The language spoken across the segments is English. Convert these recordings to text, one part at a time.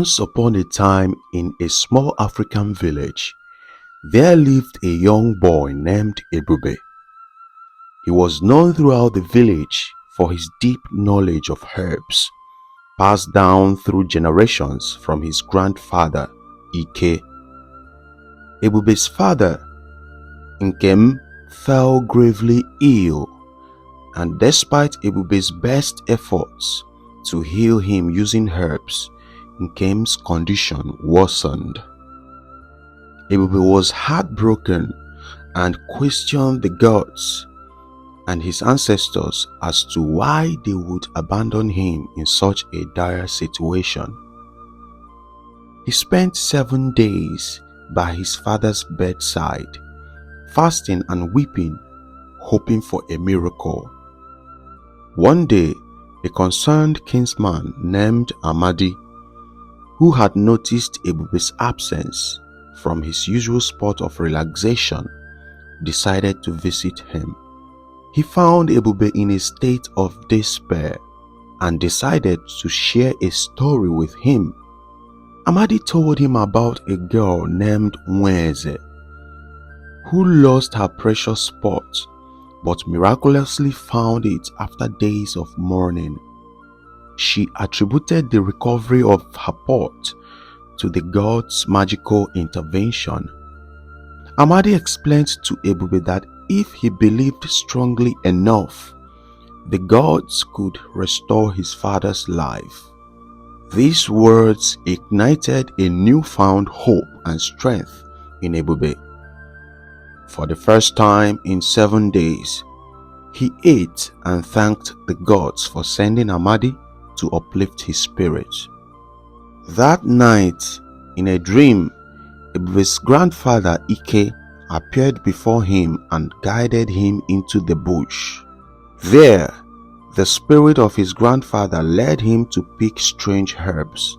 Once upon a time, in a small African village, there lived a young boy named Ebube. He was known throughout the village for his deep knowledge of herbs, passed down through generations from his grandfather, Ike. Ebube's father, Nkem, fell gravely ill, and despite Ebube's best efforts to heal him using herbs, Nkem's condition worsened. Ebube was heartbroken and questioned the gods and his ancestors as to why they would abandon him in such a dire situation. He spent 7 days by his father's bedside, fasting and weeping, hoping for a miracle. One day, a concerned kinsman named Amadi, who had noticed Ebube's absence from his usual spot of relaxation, decided to visit him. He found Ebube in a state of despair and decided to share a story with him. Amadi told him about a girl named Nweze, who lost her precious pot but miraculously found it after days of mourning. She attributed the recovery of her pot to the god's magical intervention. Amadi explained to Ebube that if he believed strongly enough, the gods could restore his father's life. These words ignited a newfound hope and strength in Ebube. For the first time in 7 days, he ate and thanked the gods for sending Amadi to uplift his spirit. That night, in a dream, Ebube's grandfather Ike appeared before him and guided him into the bush. There, the spirit of his grandfather led him to pick strange herbs.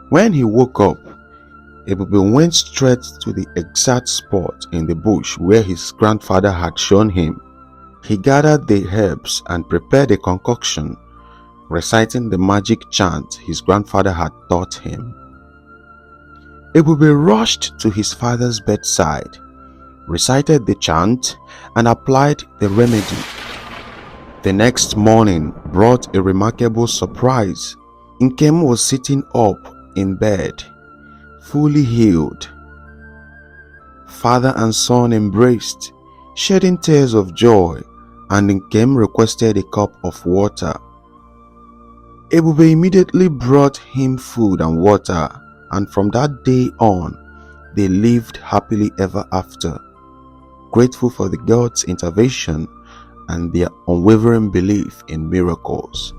When he woke up, Ebube went straight to the exact spot in the bush where his grandfather had shown him. He gathered the herbs and prepared a concoction, reciting the magic chant his grandfather had taught him. Ebube rushed to his father's bedside, recited the chant, and applied the remedy. The next morning brought a remarkable surprise. Nkem was sitting up in bed, fully healed. Father and son embraced, shedding tears of joy, and Nkem requested a cup of water. Ebube immediately brought him food and water, and from that day on, they lived happily ever after, grateful for the gods' intervention and their unwavering belief in miracles.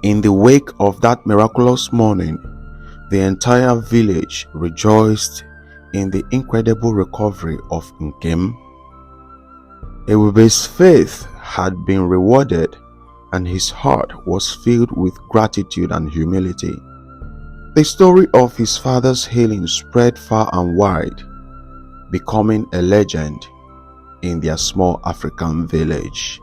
In the wake of that miraculous morning, the entire village rejoiced in the incredible recovery of Nkem. Ebube's faith had been rewarded, and his heart was filled with gratitude and humility. The story of his father's healing spread far and wide, becoming a legend in their small African village.